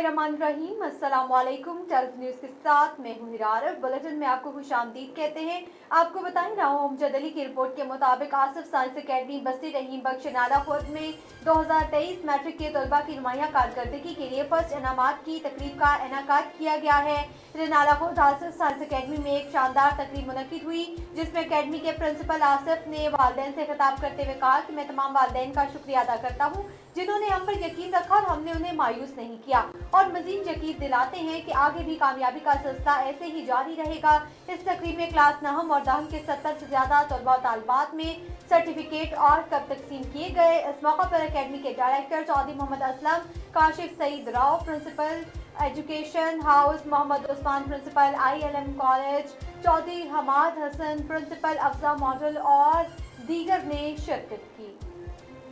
बिस्मिल्लाहिर्रहमानिर्रहीम। अस्सलाम वालेकुम। टल्फ न्यूज़ के साथ मैं हूँ हिरार। बुलेटिन में आपको खुशामदीद कहते हैं। आपको बताएं, राव अमजद अली की रिपोर्ट के मुताबिक आसिफ साइंस अकेडमी बस्ती रहीम बख्श नाला खुर्द में 2023 मैट्रिक के तलबा की नुमाया कारकर्दगी के लिए फर्स्ट इनामात की तकरीब का इनेकाद किया गया है। नाला खुर्द आसिफ साइंस अकेडमी में एक शानदार तकरीब मुनक्किद हुई, जिसमें अकेडमी के प्रिंसिपल आसिफ ने वालिदैन से खिताब करते हुए कहा कि मैं तमाम वालिदैन का शुक्रिया अदा करता हूँ जिन्होंने हम पर यकीन रखा और हमने उन्हें मायूस नहीं किया, और मजीद यकीन दिलाते हैं कि आगे भी कामयाबी का सिलसिला ऐसे ही जारी रहेगा। इस तकरीब में क्लास नहम और दहम के 70 से ज्यादा तलबा और तालिबात में सर्टिफिकेट और कब तकसीम किए गए। इस मौका पर अकेडमी के director Chaudhary Mohammad Aslam, Kashif Saeed Rao principal education house, Mohammad Usman principal ILM college, Chaudhary Hammad Hasan principal Afza model और दीगर ने शिरकत की।